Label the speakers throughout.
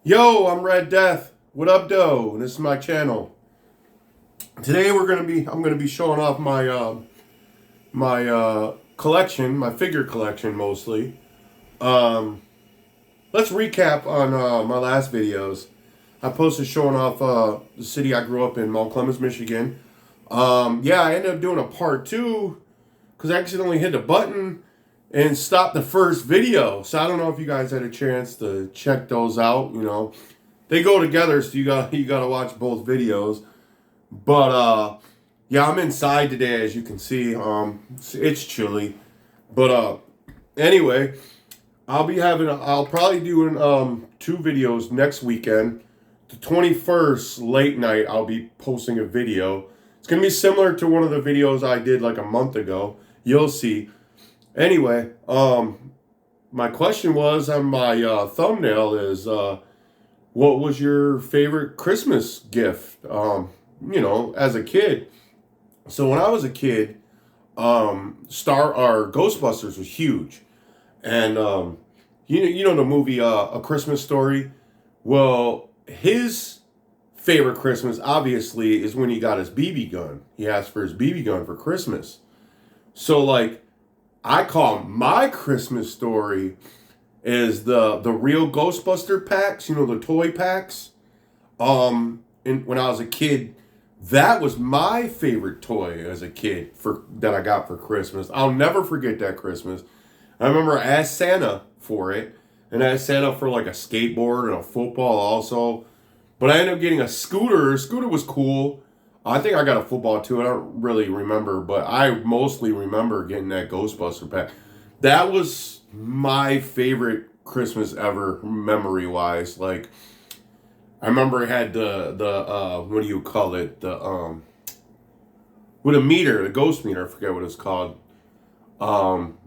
Speaker 1: Yo, I'm Red Death. What up, doe? This is my channel. Today I'm gonna be showing off my collection, my figure collection mostly. Um, let's recap on my last videos. I posted showing off the city I grew up in, Mount Clemens, Michigan. Yeah, I ended up doing a part two because I accidentally hit a button and stopped the first video. So I don't know if you guys had a chance to check those out. They go together, so you gotta watch both videos. But yeah, I'm inside today, as you can see. It's chilly, but anyway, I'll probably do two videos next weekend. The 21st late night, I'll be posting a video. It's gonna be similar to one of the videos I did like a month ago. You'll see. Anyway, my question was on my thumbnail is what was your favorite Christmas gift? As a kid. So when I was a kid, Star or Ghostbusters was huge, and you know the movie A Christmas Story. Well, his favorite Christmas obviously is when he got his BB gun. He asked for his BB gun for Christmas. So like I call my Christmas story is the real Ghostbuster packs, the toy packs. And when I was a kid, that was my favorite toy as a kid for that I got for Christmas. I'll never forget that Christmas. I remember I asked Santa for it, and I asked Santa for like a skateboard and a football also. But I ended up getting a scooter. Scooter was cool. I think I got a football too. I don't really remember, but I mostly remember getting that Ghostbuster pack. That was my favorite Christmas ever, memory wise. Like I remember it had the what do you call it? With a meter, the ghost meter. I forget what it's called.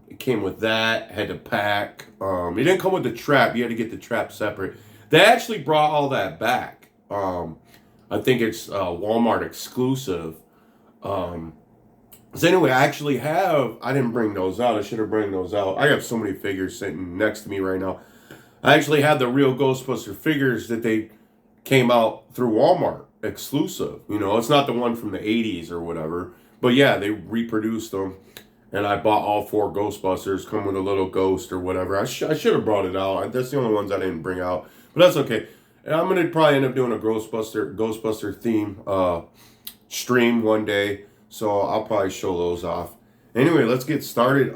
Speaker 1: It came with that. Had the pack. It didn't come with the trap. You had to get the trap separate. They actually brought all that back. I think it's Walmart exclusive. So anyway, I didn't bring those out. I should have bring those out. I have so many figures sitting next to me right now. I actually have the real Ghostbuster figures that they came out through Walmart exclusive. It's not the one from the 80s or whatever. But yeah, they reproduced them. And I bought all four Ghostbusters, come with a little ghost or whatever. I should have brought it out. That's the only ones I didn't bring out. But that's okay. And I'm going to probably end up doing a Ghostbuster theme stream one day. So I'll probably show those off. Anyway, let's get started.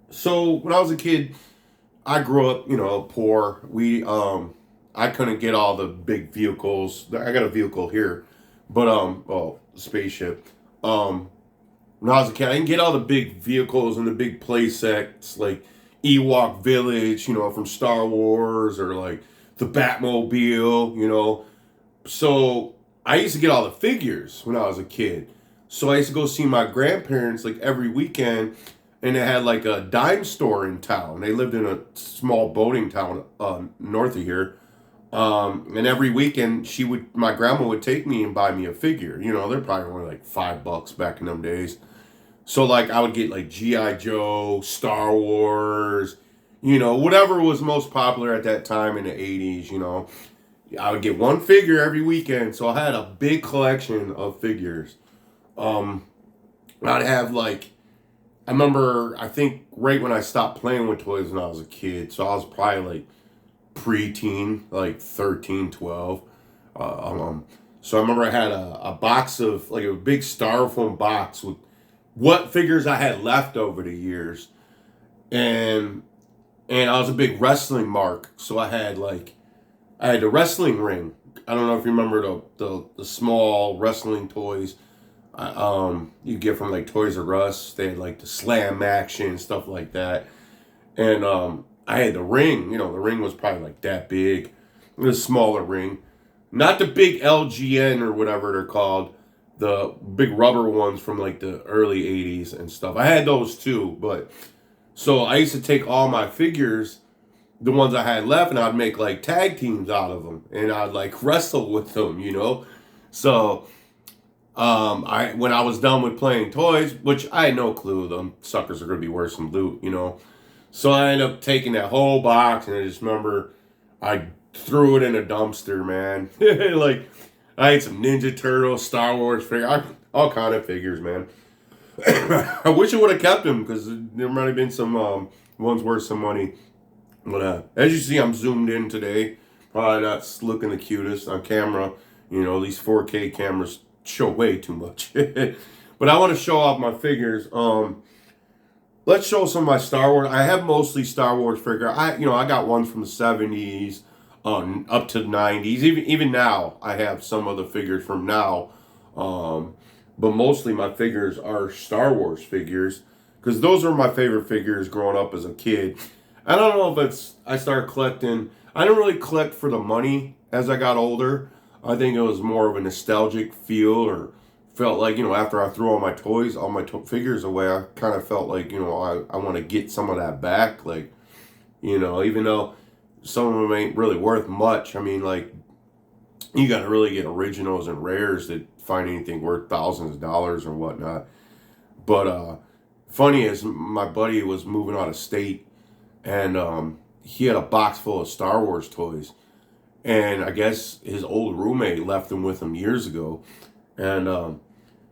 Speaker 1: So when I was a kid, I grew up, poor. I couldn't get all the big vehicles. I got a vehicle here, but spaceship. When I was a kid, I didn't get all the big vehicles and the big play sets like Ewok Village, from Star Wars, or like the Batmobile. So I used to get all the figures when I was a kid. So I used to go see my grandparents like every weekend, and they had like a dime store in town. They lived in a small boating town north of here. And every weekend my grandma would take me and buy me a figure. They're probably only like $5 back in them days. So like I would get like G.I. Joe, Star Wars, whatever was most popular at that time in the 80s. I would get one figure every weekend. So I had a big collection of figures. I'd have like, I think right when I stopped playing with toys when I was a kid. So I was probably like preteen, like 13, 12. So I remember I had a box of, like a big styrofoam box with what figures I had left over the years. And I was a big wrestling mark. So I had the wrestling ring. I don't know if you remember the small wrestling toys you get from like Toys R Us. They had like the slam action, stuff like that. And I had the ring. The ring was probably like that big. It was a smaller ring. Not the big LGN or whatever they're called. The big rubber ones from like the early 80s and stuff. I had those too. But so I used to take all my figures, the ones I had left, and I'd make like tag teams out of them. And I'd like wrestle with them, So when I was done with playing toys, which I had no clue, them suckers are going to be worth some loot. So I ended up taking that whole box, and I just remember I threw it in a dumpster, man. Like, I had some Ninja Turtles, Star Wars figures, all kind of figures, man. I wish I would have kept them because there might have been some ones worth some money. But as you see, I'm zoomed in today. Probably not looking the cutest on camera. You know, these 4K cameras show way too much. But I want to show off my figures. Let's show some of my Star Wars. I have mostly Star Wars figure. I got ones from the 70s up to the 90s. Even now, I have some of the figures from now. But mostly my figures are Star Wars figures because those are my favorite figures growing up as a kid. I don't know if I started collecting. I didn't really collect for the money as I got older. I think it was more of a nostalgic feel, or felt like, after I threw all my toys, all my figures away, I kind of felt like, I want to get some of that back. Like, even though some of them ain't really worth much. I mean, like, you got to really get originals and rares to find anything worth thousands of dollars or whatnot. But funny is, my buddy was moving out of state, and he had a box full of Star Wars toys. And I guess his old roommate left them with him years ago. And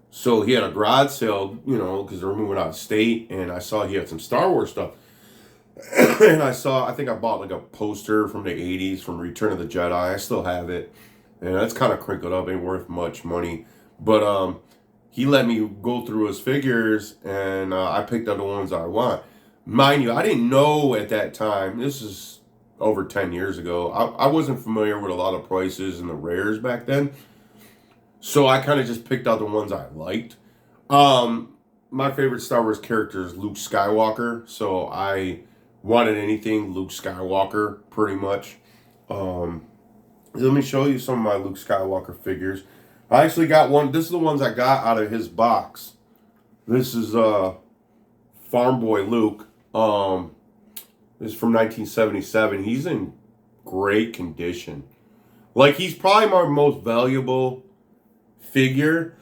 Speaker 1: so he had a garage sale, because they were moving out of state. And I saw he had some Star Wars stuff. And I think I bought like a poster from the 80s from Return of the Jedi. I still have it. And that's kind of crinkled up, ain't worth much money. But he let me go through his figures, and I picked up the ones I want. Mind you, I didn't know at that time, this is over 10 years ago, I wasn't familiar with a lot of prices and the rares back then. So I kind of just picked out the ones I liked. My favorite Star Wars character is Luke Skywalker, so I wanted anything Luke Skywalker, pretty much. Let me show you some of my Luke Skywalker figures. I actually got one. This is the ones I got out of his box. This is Farm Boy Luke. This is from 1977. He's in great condition. Like, he's probably my most valuable figure.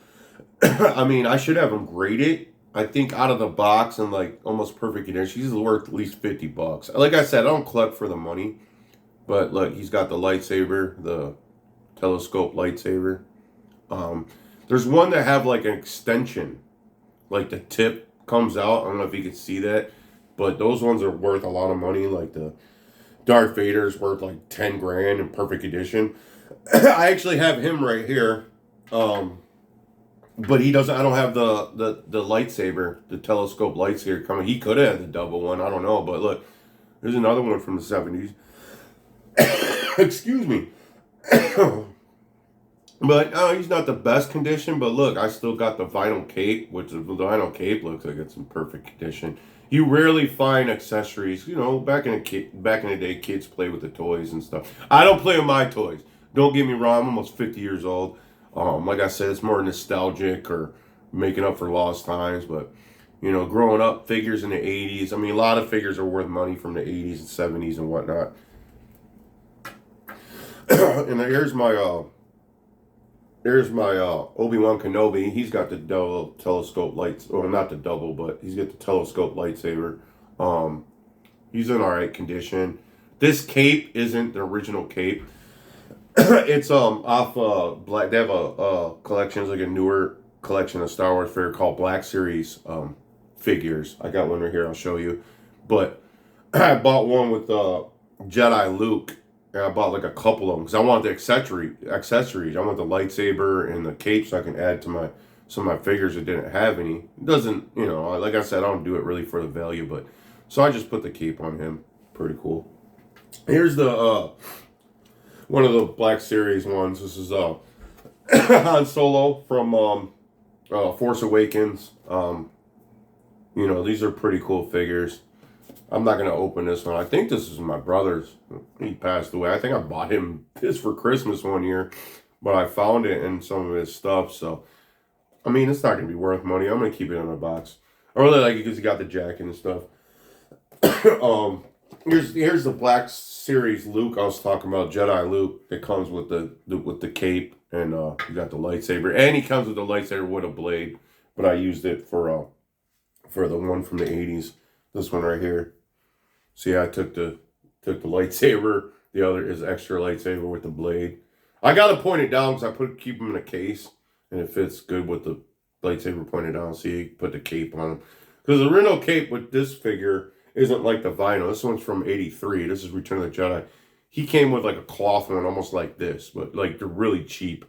Speaker 1: I mean, I should have him graded. I think out of the box in like almost perfect condition, he's worth at least $50. Like I said, I don't collect for the money. But look, he's got the lightsaber, the telescope lightsaber. There's one that have like an extension, like the tip comes out. I don't know if you can see that, but those ones are worth a lot of money. Like the Darth Vader's worth like 10 grand in perfect condition. I actually have him right here, but he doesn't. I don't have the lightsaber, the telescope lightsaber coming. He could have had the double one. I don't know, but look, there's another one from the 70s. Excuse me. But he's not the best condition. But look, I still got the vinyl cape, which the vinyl cape looks like it's in perfect condition. You rarely find accessories. Back in the day, kids play with the toys and stuff. I don't play with my toys. Don't get me wrong. I'm almost 50 years old. Like I said, it's more nostalgic or making up for lost times. But growing up, figures in the 80s. I mean, a lot of figures are worth money from the 80s and 70s and whatnot. And here's my Obi-Wan Kenobi. He's got the double telescope lights, or not the double, but he's got the telescope lightsaber. He's in alright condition. This cape isn't the original cape. It's off Black. They have a collection, it's like a newer collection of Star Wars figure called Black Series figures. I got one right here. I'll show you. But I bought one with Jedi Luke. And I bought like a couple of them because I want the accessories. I want the lightsaber and the cape so I can add to some of my figures that didn't have any. It doesn't, like I said, I don't do it really for the value, but so I just put the cape on him. Pretty cool. Here's the one of the Black Series ones. This is Han Solo from Force Awakens. These are pretty cool figures. I'm not going to open this one. I think this is my brother's. He passed away. I think I bought him this for Christmas one year, but I found it in some of his stuff. So, I mean, it's not going to be worth money. I'm going to keep it in a box. I really like it because he got the jacket and stuff. Here's the Black Series Luke I was talking about, Jedi Luke. It comes with the cape, and you got the lightsaber, and he comes with the lightsaber with a blade. But I used it for the one from the 80s. This one right here. See, I took the lightsaber The other is extra lightsaber with the blade. I gotta point it down because keep them in a case, and it fits good with the lightsaber pointed down. See, put the cape on them. Because the original cape with this figure isn't like the vinyl. This one's from '83. This is Return of the Jedi. He came with like a cloth one, almost like this, but like they're really cheap.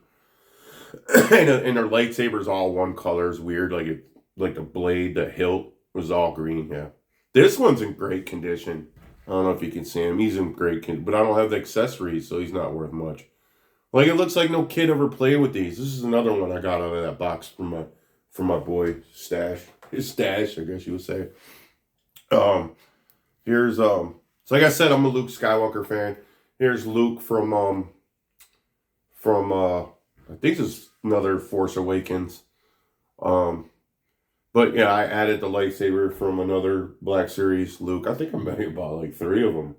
Speaker 1: And their lightsaber's all one color. Is weird. Like the blade, the hilt was all green. Yeah, this one's in great condition. I don't know if you can see him. He's in great condition, but I don't have the accessories, so he's not worth much. Like it looks like no kid ever played with these. This is another one I got out of that box from my boy stash. His stash, I guess you would say. Here's so like I said, I'm a Luke Skywalker fan. Here's Luke from I think this is another Force Awakens. But yeah, I added the lightsaber from another Black Series Luke. I think I maybe bought like 3 of them.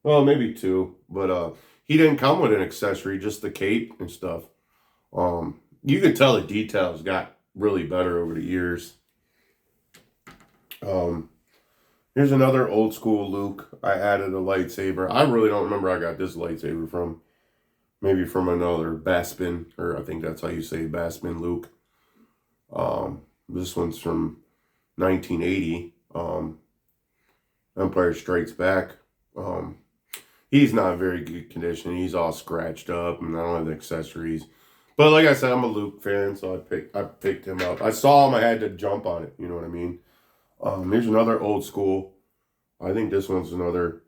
Speaker 1: Well, maybe 2, but he didn't come with an accessory, just the cape and stuff. You can tell the details got really better over the years. Here's another old school Luke. I added a lightsaber. I really don't remember I got this lightsaber from. Maybe from another Bespin, or I think that's how you say Bespin Luke. This one's from 1980. Empire Strikes Back. He's not in very good condition. He's all scratched up, and I don't have the accessories. But like I said, I'm a Luke fan, so I picked him up. I saw him, I had to jump on it. You know what I mean? Here's another old school. I think this one's another,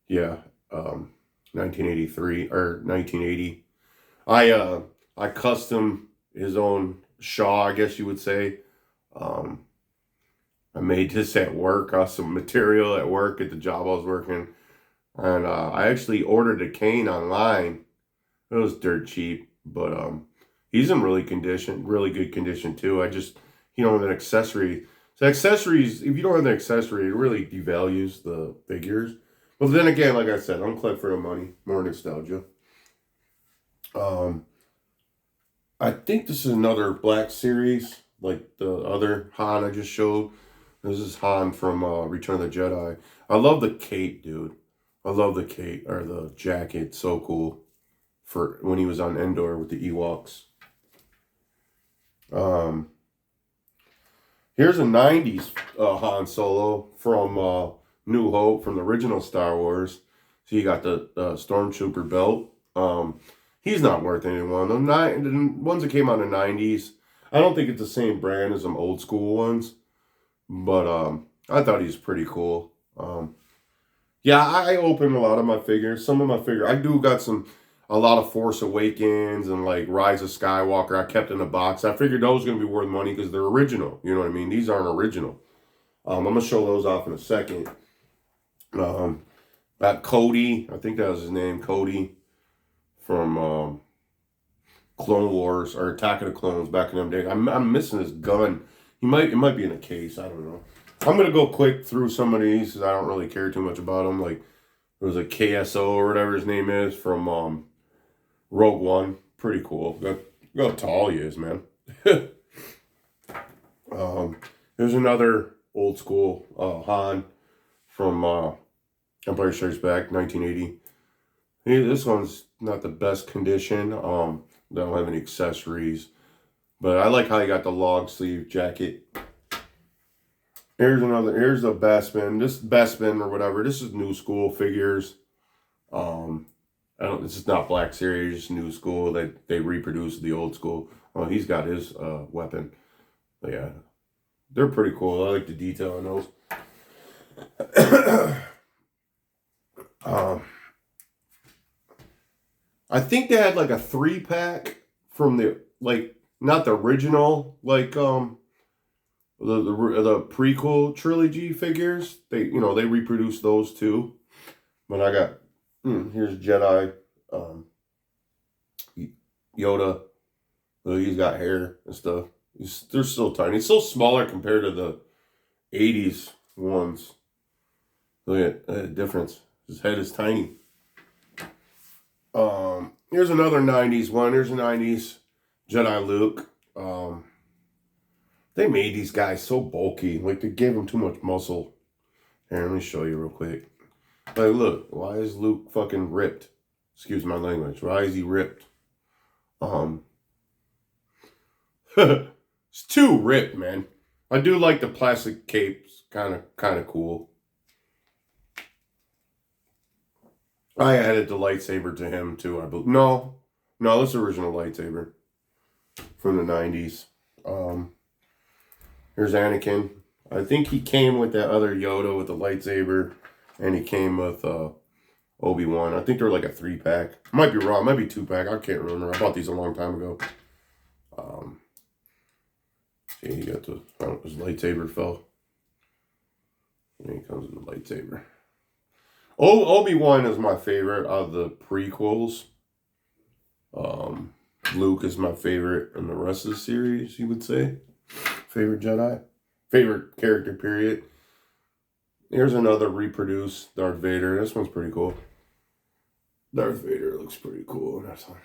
Speaker 1: yeah, 1983 or 1980. I custom his own Shaw, I guess you would say. I made this at work, some material at work at the job I was working. And I actually ordered a cane online. It was dirt cheap, but he's in really good condition too. He don't have an accessory. So accessories, if you don't have an accessory, it really devalues the figures. But then again, like I said, I'm collect for the money, more nostalgia. I think this is another Black Series, like the other Han I just showed. This is Han from Return of the Jedi. I love the cape, dude. I love the cape, or the jacket. So cool. For when he was on Endor with the Ewoks. Here's a 90s Han Solo from New Hope, from the original Star Wars. So you got the Stormtrooper belt. He's not worth anyone. The ones that came out in the 90s, I don't think it's the same brand as some old school ones. But I thought he's pretty cool. Yeah, I open a lot of my figures. Some of my figures, I do got a lot of Force Awakens and like Rise of Skywalker I kept in a box. I figured those were going to be worth money because they're original. You know what I mean? These aren't original. I'm going to show those off in a second. That Cody, I think that was his name, Cody, from Clone Wars, or Attack of the Clones back in them days. I'm missing his gun. It might be in a case. I don't know. I'm going to go quick through some of these because I don't really care too much about them. Like, there was a KSO or whatever his name is from Rogue One. Pretty cool. Look how tall he is, man. There's another old school Han from Empire Strikes Back, 1980. This one's not the best condition. They don't have any accessories. But I like how you got the log sleeve jacket. Here's a Bespin. This Bespin or whatever. This is new school figures. This is not Black Series, just new school. They reproduced the old school. Oh, he's got his weapon. But yeah, they're pretty cool. I like the detail on those. I think they had like a 3-pack from the, like, not the original, like the prequel trilogy figures. They reproduced those too. But I got here's Jedi, Yoda. He's got hair and stuff. They're still tiny. It's still smaller compared to the 80s ones. Look at the difference. His head is tiny. Here's another 90s one. Here's a 90s Jedi Luke. They made these guys so bulky. Like, they gave them too much muscle. Here, let me show you real quick. Like, look, why is Luke fucking ripped? Excuse my language. Why is he ripped? It's too ripped, man. I do like the plastic capes. Kind of cool. I added the lightsaber to him too. I believe. No, this original lightsaber from the 90s. Here's Anakin. I think he came with that other Yoda with the lightsaber, and he came with Obi-Wan. I think they're like a 3-pack. Might be wrong. Might be 2-pack. I can't remember. I bought these a long time ago. See, he got his lightsaber fell. And he comes with the lightsaber. Obi-Wan is my favorite of the prequels. Luke is my favorite in the rest of the series, you would say. Favorite Jedi. Favorite character, period. Here's another reproduced Darth Vader. This one's pretty cool. Darth Vader looks pretty cool. That's one.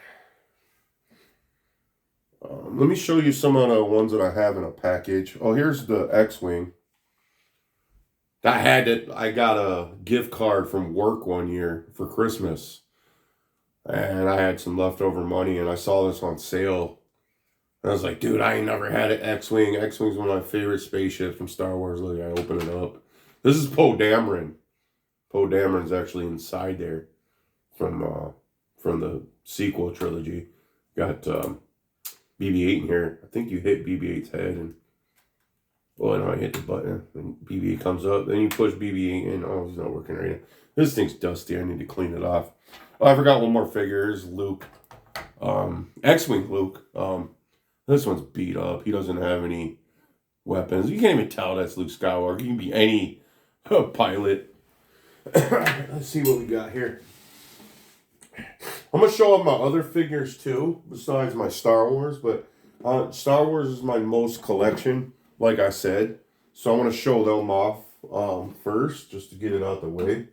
Speaker 1: Let me show you some of the ones that I have in a package. Oh, here's the X-Wing. I got a gift card from work one year for Christmas. And I had some leftover money, and I saw this on sale. And I was like, dude, I ain't never had an X-Wing. X-Wing's one of my favorite spaceships from Star Wars. Look, I open it up. This is Poe Dameron. Poe Dameron's actually inside there from the sequel trilogy. Got BB-8 in here. I think you hit BB-8's head, and no, I hit the button, and BB-8 comes up. Then you push BB-8 in. Oh, it's not working right now. This thing's dusty. I need to clean it off. Oh, I forgot one more figure. Here's Luke. X-Wing Luke. This one's beat up. He doesn't have any weapons. You can't even tell that's Luke Skywalker. He can be any pilot. Let's see what we got here. I'm going to show off my other figures too, besides my Star Wars. But Star Wars is my most collection, like I said. So I want to show them off first, just to get it out the way.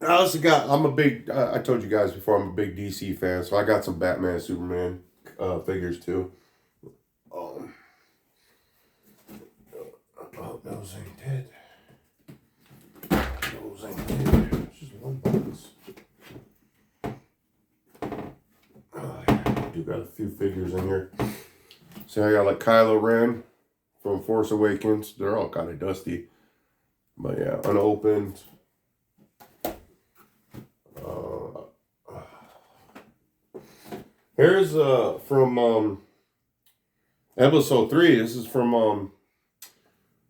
Speaker 1: I told you guys before, I'm a big DC fan, so I got some Batman and Superman figures too. Oh, those ain't dead. Those ain't dead. It's just one box. I do got a few figures in here. See, I got like Kylo Ren from Force Awakens. They're all kind of dusty. But yeah, unopened. Here's from episode 3. This is from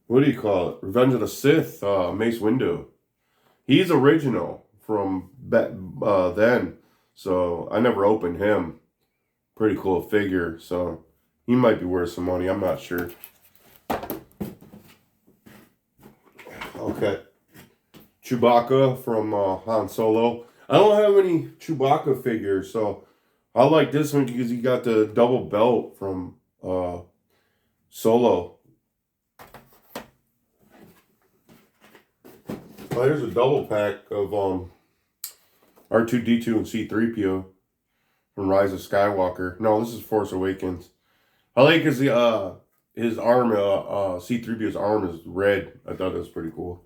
Speaker 1: what do you call it? Revenge of the Sith, Mace Windu. He's original from then. So I never opened him. Pretty cool figure. So he might be worth some money. I'm not sure. Okay. Chewbacca from Han Solo. I don't have any Chewbacca figures, so I like this one because he got the double belt from Solo. Oh, here's a double pack of R2-D2 and C-3PO from Rise of Skywalker. No, this is Force Awakens. I like his arm, C-3PO's arm is red. I thought that was pretty cool.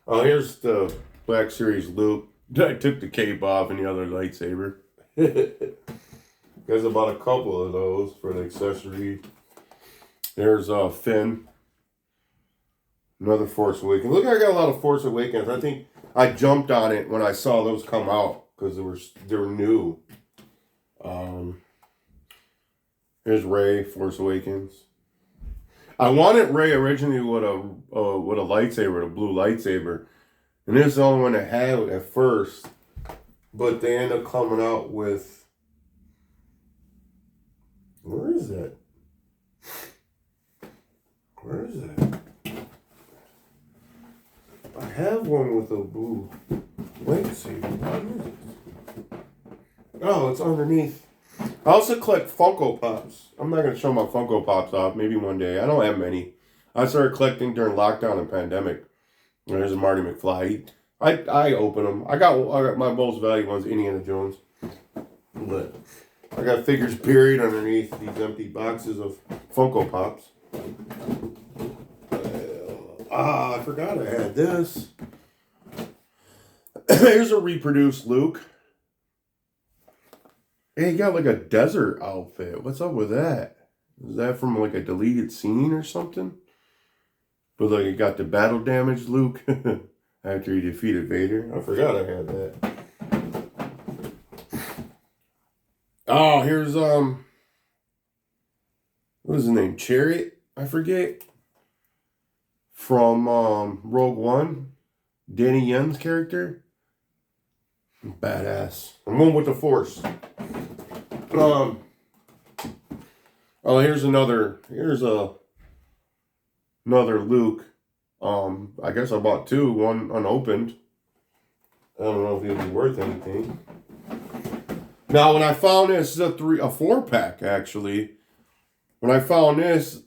Speaker 1: Oh, here's the Black Series Luke. I took the cape off and the other lightsaber. There's about a couple of those for the accessory. There's Finn. Another Force Awakens. Look, I got a lot of Force Awakens. I think I jumped on it when I saw those come out because they were new. Here's Rey, Force Awakens. I wanted Rey originally with a lightsaber, the blue lightsaber, and this is the only one I had at first. But they end up coming out with. Where is that? Where is that? I have one with a blue lightsaber. What is it? Oh, it's underneath. I also collect Funko Pops. I'm not going to show my Funko Pops off. Maybe one day. I don't have many. I started collecting during lockdown and pandemic. There's a Marty McFly. I open them. I got my most valuable ones, Indiana Jones. But I got figures buried underneath these empty boxes of Funko Pops. I forgot I had this. Here's a reproduced Luke. Hey, he got like a desert outfit. What's up with that? Is that from like a deleted scene or something? But like, it got the battle damage Luke after he defeated Vader. I forgot I had that. Oh, here's what is his name? Chariot? I forget. From Rogue One, Danny Yen's character. Badass. I'm going with the Force. Oh, here's another Luke. I guess I bought two, one unopened. I don't know if it'll be worth anything. Now, when I found this, is a 4-pack actually. When I found this,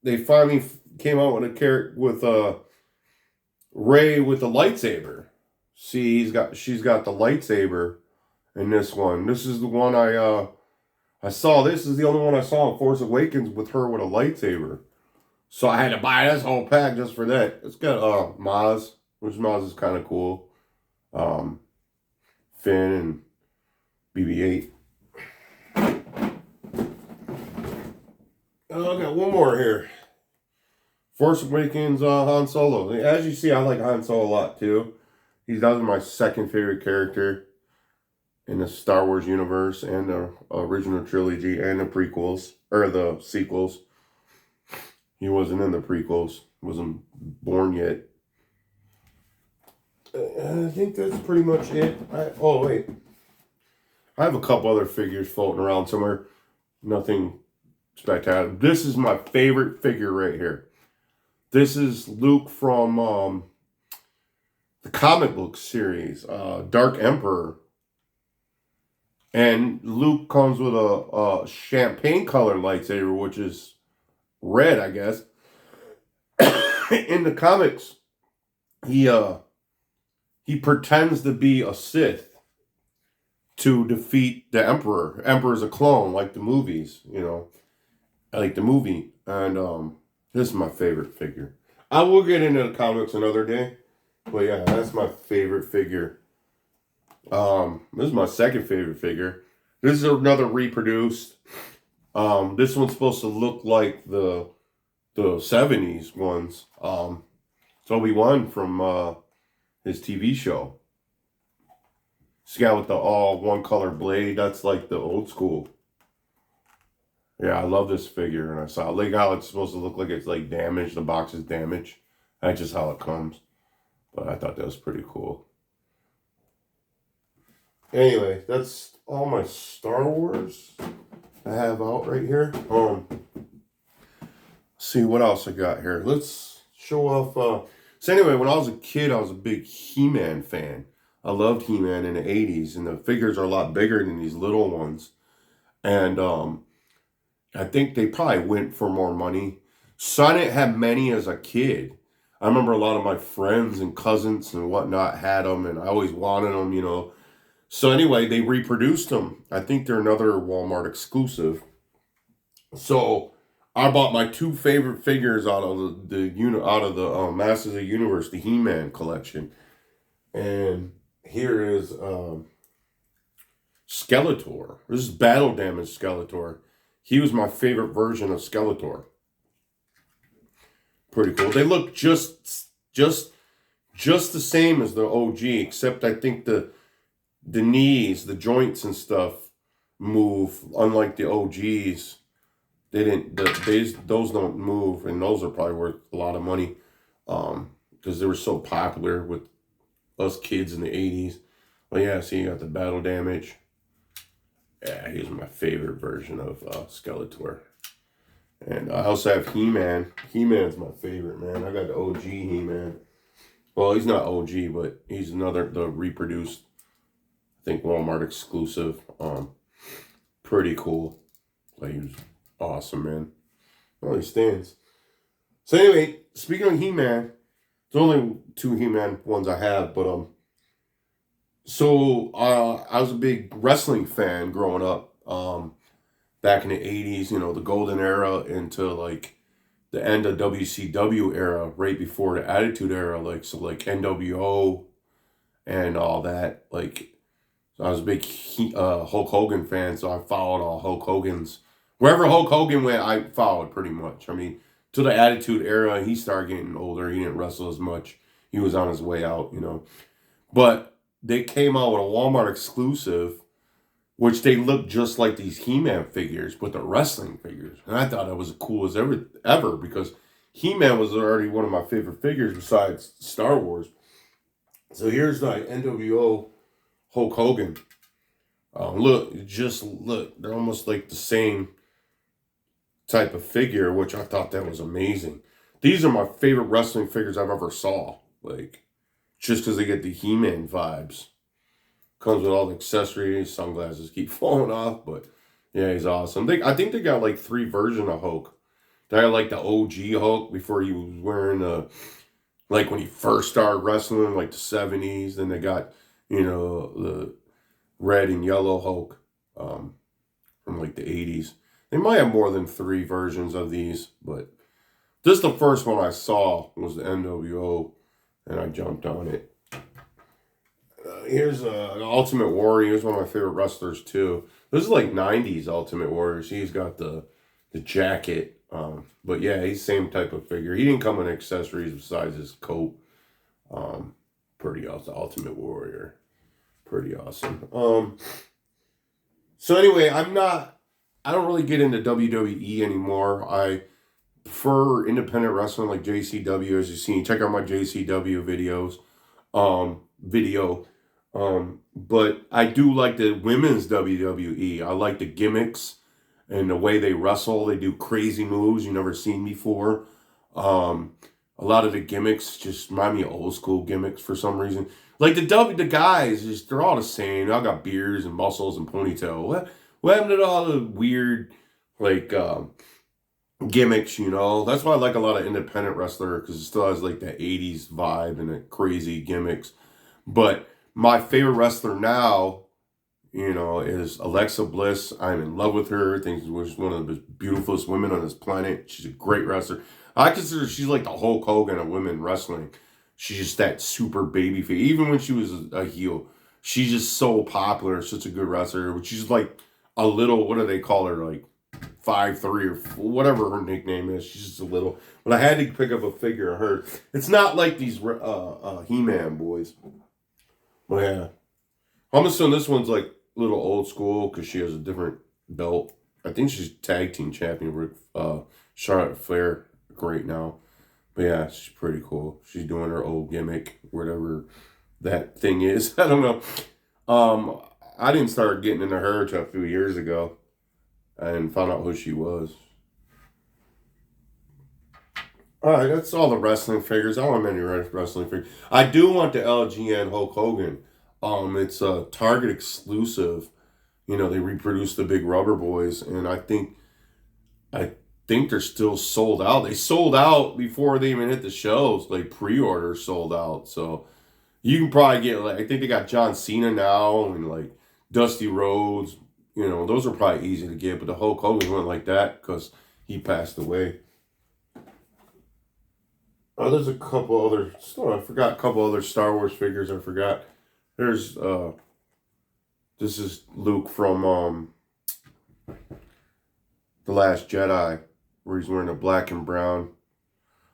Speaker 1: they finally came out with a character with Rey with the lightsaber. See, she's got the lightsaber in this one. This is the one I saw. This is the only one I saw in Force Awakens with her with a lightsaber. So I had to buy this whole pack just for that. It's got Maz, which Maz is kind of cool. Finn and BB-8. Oh, I got one more here. Force Awakens, Han Solo. As you see, I like Han Solo a lot too. He's my second favorite character in the Star Wars universe and the original trilogy and the prequels, or the sequels. He wasn't in the prequels. Wasn't born yet. I think that's pretty much it. Oh, wait. I have a couple other figures floating around somewhere. Nothing spectacular. This is my favorite figure right here. This is Luke from the comic book series, Dark Emperor. And Luke comes with a champagne colored lightsaber, which is red, I guess. In the comics, he pretends to be a Sith to defeat the Emperor. Emperor's a clone, like the movies, you know. I like the movie. And this is my favorite figure. I will get into the comics another day. But yeah, that's my favorite figure. This is my second favorite figure. This is another reproduced. This one's supposed to look like the 70s ones. It's Obi-Wan from his TV show. This guy with the all one color blade. That's like the old school. Yeah, I love this figure, and I saw like how it's supposed to look like it's like damaged. The box is damaged. That's just how it comes. But I thought that was pretty cool. Anyway, that's all my Star Wars I have out right here. See what else I got here. Let's show off. So anyway, when I was a kid, I was a big He-Man fan. I loved He-Man in the 80s, and the figures are a lot bigger than these little ones. And I think they probably went for more money. So I didn't have many as a kid. I remember a lot of my friends and cousins and whatnot had them, and I always wanted them, you know. So anyway, they reproduced them. I think they're another Walmart exclusive. So I bought my two favorite figures out of the Masters of the Universe, the He-Man collection. And here is Skeletor. This is battle damaged Skeletor. He was my favorite version of Skeletor. Pretty cool. They look just the same as the OG, except I think the knees, the joints and stuff move. Unlike the OGs, those don't move, and those are probably worth a lot of money, because they were so popular with us kids in the 80s. But yeah, see, you got the battle damage. Yeah, he's my favorite version of Skeletor. And I also have He-Man. He-Man's my favorite, man. I got the OG He-Man. Well, he's not OG, but he's the reproduced, I think, Walmart exclusive. Pretty cool. Like, he was awesome, man. Well, he stands. So anyway, speaking of He-Man, there's only two He-Man ones I have, but I was a big wrestling fan growing up. back in the 80s, you know, the golden era into like the end of WCW era, right before the Attitude Era, like so like NWO and all that. Like so I was a big Hulk Hogan fan, so I followed all Hulk Hogan's. Wherever Hulk Hogan went, I followed pretty much. I mean, to the Attitude Era, he started getting older. He didn't wrestle as much. He was on his way out, you know. But they came out with a Walmart exclusive, which they look just like these He-Man figures, but they're wrestling figures. And I thought that was the coolest ever because He-Man was already one of my favorite figures besides Star Wars. So here's the NWO Hulk Hogan. Look, they're almost like the same type of figure, which I thought that was amazing. These are my favorite wrestling figures I've ever saw. Like, just because they get the He-Man vibes. Comes with all the accessories, sunglasses keep falling off, but yeah, he's awesome. I think they got like 3 versions of Hulk. They got like the OG Hulk before he was wearing like when he first started wrestling, like the 70s. Then they got, you know, the red and yellow Hulk from like the 80s. They might have more than 3 versions of these, but this is the first one I saw was the NWO, and I jumped on it. Here's Ultimate Warrior. Here's one of my favorite wrestlers too. This is like 90s Ultimate Warriors. He's got the jacket. But yeah, he's same type of figure. He didn't come with accessories besides his coat. Pretty awesome. Ultimate Warrior. Pretty awesome. So anyway, I don't really get into WWE anymore. I prefer independent wrestling like JCW, as you've seen. Check out my JCW videos. But I do like the women's WWE. I like the gimmicks and the way they wrestle. They do crazy moves you never seen before. A lot of the gimmicks just remind me of old school gimmicks for some reason. Like the guys, they're all the same. They all got beards and muscles and ponytail. What happened to all the weird, like, gimmicks, you know? That's why I like a lot of independent wrestler, because it still has like that 80s vibe and the crazy gimmicks. But my favorite wrestler now, you know, is Alexa Bliss. I'm in love with her. I think she's one of the beautifulest women on this planet. She's a great wrestler. I consider she's like the Hulk Hogan of women wrestling. She's just that super baby face. Even when she was a heel, she's just so popular. Such a good wrestler. But she's like a little, what do they call her? Like 5'3" or whatever her nickname is. She's just a little. But I had to pick up a figure of her. It's not like these He-Man boys. Well, yeah. I'm assuming this one's like a little old school because she has a different belt. I think she's tag team champion with Charlotte Flair right now. But yeah, she's pretty cool. She's doing her old gimmick, whatever that thing is. I don't know. I didn't start getting into her until a few years ago and found out who she was. Alright, that's all the wrestling figures. I don't have many wrestling figures. I do want the LGN Hulk Hogan. It's a Target exclusive. You know, they reproduced the big rubber boys, and I think they're still sold out. They sold out before they even hit the shelves. Like pre-order sold out. So you can probably get, like, I think they got John Cena now and like Dusty Rhodes. You know, those are probably easy to get, but the Hulk Hogan went like that because he passed away. Oh, there's a couple other. I forgot a couple other Star Wars figures. I forgot. There's this is Luke from The Last Jedi, where he's wearing a black and brown.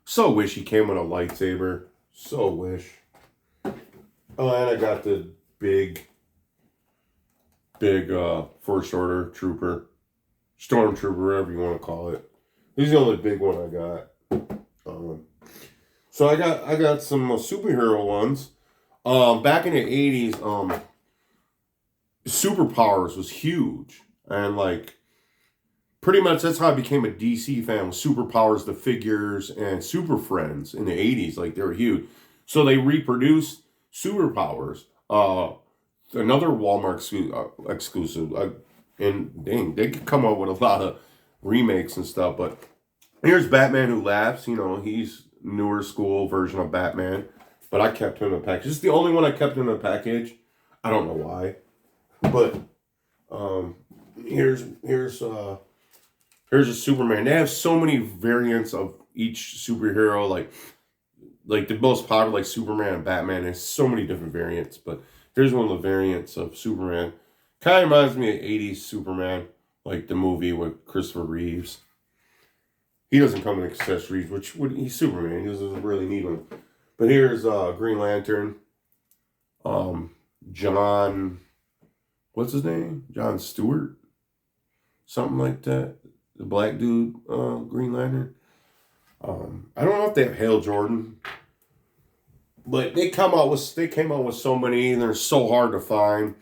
Speaker 1: So wish he came with a lightsaber. So wish. Oh, and I got the big First Order trooper, stormtrooper, whatever you want to call it. He's the only big one I got. So I got some superhero ones. Back in the 80s, Superpowers was huge, and like pretty much that's how I became a DC fan. With Superpowers, the figures, and Super Friends in the 80s, like they were huge. So they reproduced Superpowers. Another Walmart exclusive. And dang, they could come up with a lot of remakes and stuff. But here's Batman Who Laughs. You know, he's newer school version of Batman. But I kept him in a package. This is the only one I kept in a package. I don't know why. But Here's a Superman. They have so many variants of each superhero, like the most popular, like Superman and Batman. There's so many different variants, but here's one of the variants of Superman. Kind of reminds me of '80s Superman, like the movie with Christopher Reeves. He doesn't come in accessories, he's Superman. He doesn't really need one. But here's Green Lantern. John, what's his name? John Stewart, something like that. The black dude, Green Lantern. I don't know if they have Hale Jordan, but they came out with so many, and they're so hard to find.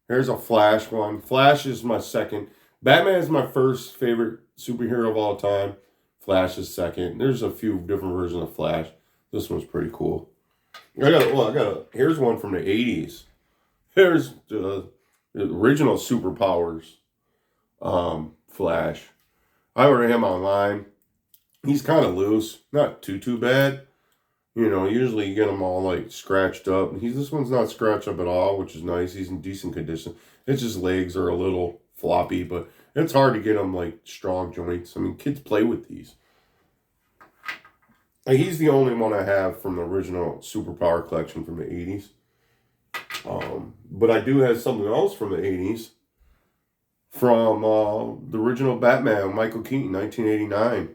Speaker 1: There's a Flash one. Flash is my second. Batman is my first favorite superhero of all time. Flash is second. There's a few different versions of Flash. This one's pretty cool. Here's one from the 80s. Here's the original Superpowers Flash. I ordered him online. He's kind of loose, not too bad. Usually you get them all like scratched up. This one's not scratched up at all, which is nice. He's in decent condition. It's just legs are a little floppy, but it's hard to get them like strong joints. I mean, kids play with these. He's the only one I have from the original Superpower collection from the 80s. But I do have something else from the 80s. From the original Batman, Michael Keaton, 1989.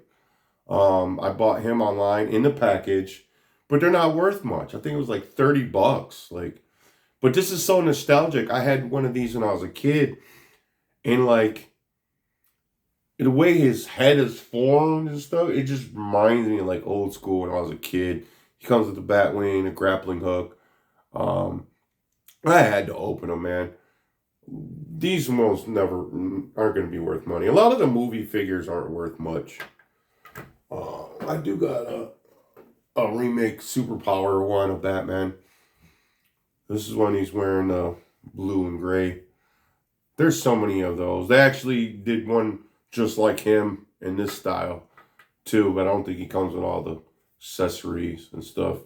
Speaker 1: I bought him online in the package, but they're not worth much. I think it was like $30. But this is so nostalgic. I had one of these when I was a kid, and the way his head is formed and stuff, it just reminds me of like old school when I was a kid. He comes with the Batwing, a grappling hook. I had to open them, man. These ones aren't going to be worth money. A lot of the movie figures aren't worth much. I do got a remake Superpower one of Batman. This is when he's wearing blue and gray. There's so many of those. They actually did one just like him in this style too, but I don't think he comes with all the accessories and stuff.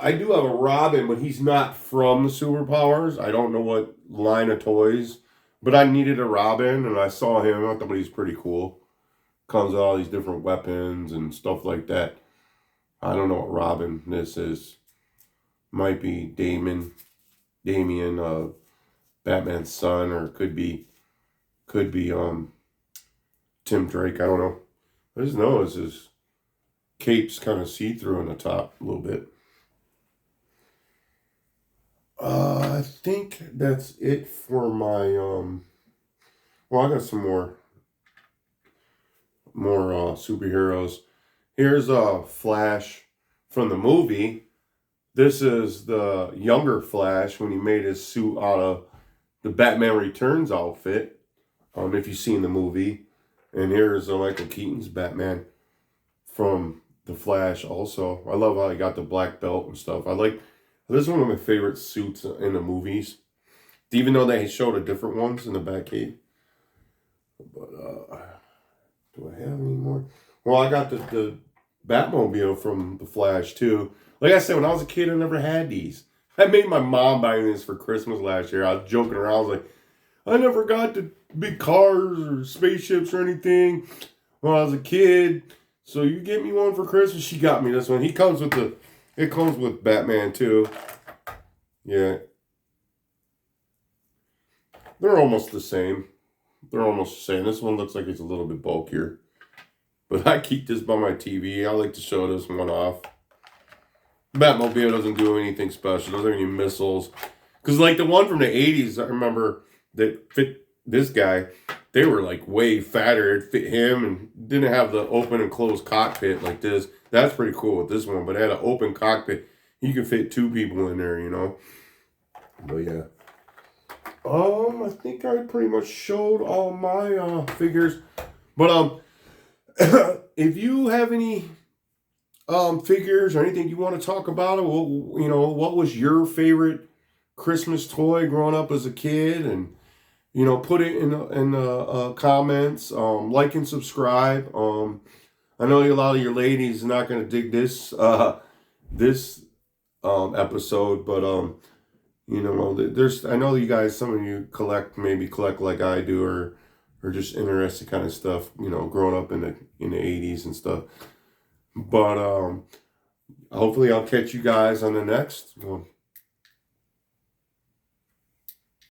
Speaker 1: I do have a Robin, but he's not from the Superpowers. I don't know what line of toys, but I needed a Robin, and I saw him. I thought he's pretty cool. Comes with all these different weapons and stuff like that. I don't know what Robin this is. Might be Damian, Batman's son, or could be Tim Drake. I don't know. I just know his cape's kind of see-through on the top a little bit. I think that's it for my I got some more superheroes. Here's Flash from the movie. This is the younger Flash when he made his suit out of the Batman Returns outfit. If you've seen the movie. And here's Michael Keaton's Batman from the Flash also. I love how he got the black belt and stuff. This is one of my favorite suits in the movies. Even though they showed a different ones in the Batcave. But, do I have any more? Well, I got the Batmobile from the Flash too. Like I said, when I was a kid, I never had these. I made my mom buy me this for Christmas last year. I was joking around. I was like, I never got the big cars or spaceships or anything when I was a kid. So you get me one for Christmas. She got me this one. It comes with Batman too. Yeah. They're almost the same. This one looks like it's a little bit bulkier. But I keep this by my TV. I like to show this one off. Batmobile doesn't do anything special. Doesn't have any missiles. Because like the one from the 80s, I remember that fit this guy. They were like way fatter. It fit him and didn't have the open and closed cockpit like this. That's pretty cool with this one. But it had an open cockpit. You could fit two people in there, But yeah. I think I pretty much showed all my figures. But if you have any figures or anything you want to talk about, what was your favorite Christmas toy growing up as a kid, and put it in the comments. Like and subscribe. I know a lot of your ladies are not going to dig this episode, but You know, there's, I know you guys, some of you maybe collect like I do, or just interested kind of stuff, you know, growing up in the 80s and stuff. But hopefully I'll catch you guys on the next one.